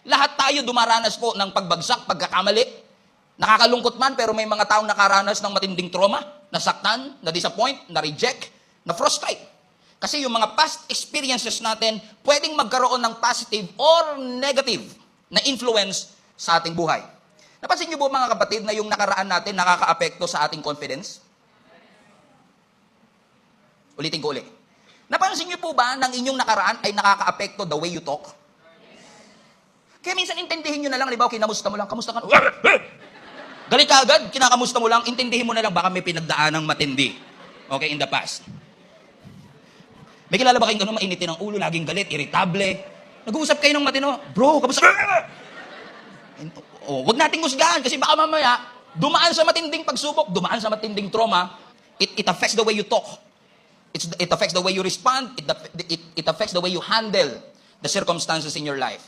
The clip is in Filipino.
Lahat tayo dumaranas po ng pagbagsak, pagkakamali. Nakakalungkot man, pero may mga taong nakaranas ng matinding trauma, nasaktan, na-disappoint, na-reject, na-frustrate. Kasi yung mga past experiences natin, pwedeng magkaroon ng positive or negative na influence sa ating buhay. Napansin niyo po mga kapatid na yung nakaraan natin nakaka-apekto sa ating confidence? Ulitin ko ulit. Napansin niyo po ba ng inyong nakaraan ay nakaka-apekto the way you talk? Kaya minsan intindihin niyo na lang, halimbawa, kinamusta mo lang, kamusta ka? Galit ka agad, kinakamusta mo lang, intindihin mo na lang, baka may pinagdaanang matindi. Okay, in the past. May kilala ba kayong gano'ng mainitin ang ulo, laging galit, irritable? Nag-uusap kayo ng matino, bro, kamusta ka? Wag nating husgahan kasi baka mamaya, dumaan sa matinding pagsubok, dumaan sa matinding trauma, it affects the way you talk. It affects the way you respond, it affects the way you handle the circumstances in your life.